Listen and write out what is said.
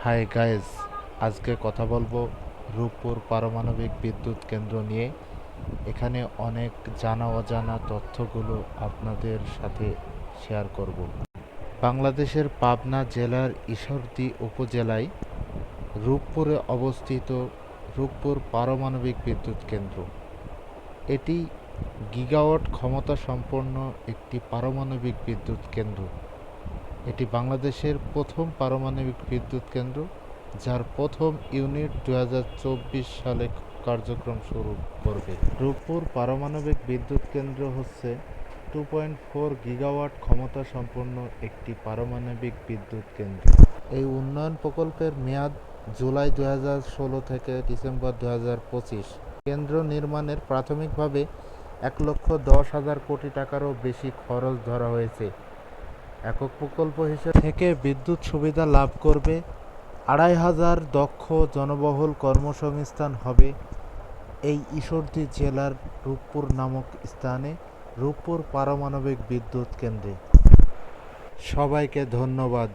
Hi guys, আজকে কথা বলবো রূপপুর পারমাণবিক বিদ্যুৎ কেন্দ্র নিয়ে। এখানে অনেক জানা অজানা তথ্যগুলো আপনাদের সাথে শেয়ার করব। বাংলাদেশের পাবনা জেলার ঈশ্বরদী উপজেলায় রূপপুরে অবস্থিত রূপপুর পারমাণবিক বিদ্যুৎ কেন্দ্র। এটি গিগাওয়াট ক্ষমতা সম্পন্ন একটি পারমাণবিক বিদ্যুৎ কেন্দ্র। এটি বাংলাদেশের প্রথম পারমাণবিক বিদ্যুৎ কেন্দ্র, যার প্রথম ইউনিট 2024 সালে কার্যক্রম শুরু করবে। রূপপুর পারমাণবিক বিদ্যুৎ কেন্দ্র হচ্ছে 2.4 গিগাওয়াট ক্ষমতা সম্পন্ন একটি পারমাণবিক বিদ্যুৎ কেন্দ্র। এই উন্নয়ন প্রকল্পের মেয়াদ জুলাই 2016 থেকে ডিসেম্বর 2025। কেন্দ্র নির্মাণের প্রাথমিকভাবে 1,10,000 কোটি টাকারও বেশি খরচ ধরা হয়েছে। একক প্রকল্প হিসেবে থেকে বিদ্যুৎ সুবিধা লাভ করবে 2,500 দক্ষ জনবহুল কর্মসংস্থান হবে এই ঈশ্বরদী জেলার রূপপুর নামক স্থানে রূপপুর পারমাণবিক বিদ্যুৎ কেন্দ্রে। সবাইকে ধন্যবাদ।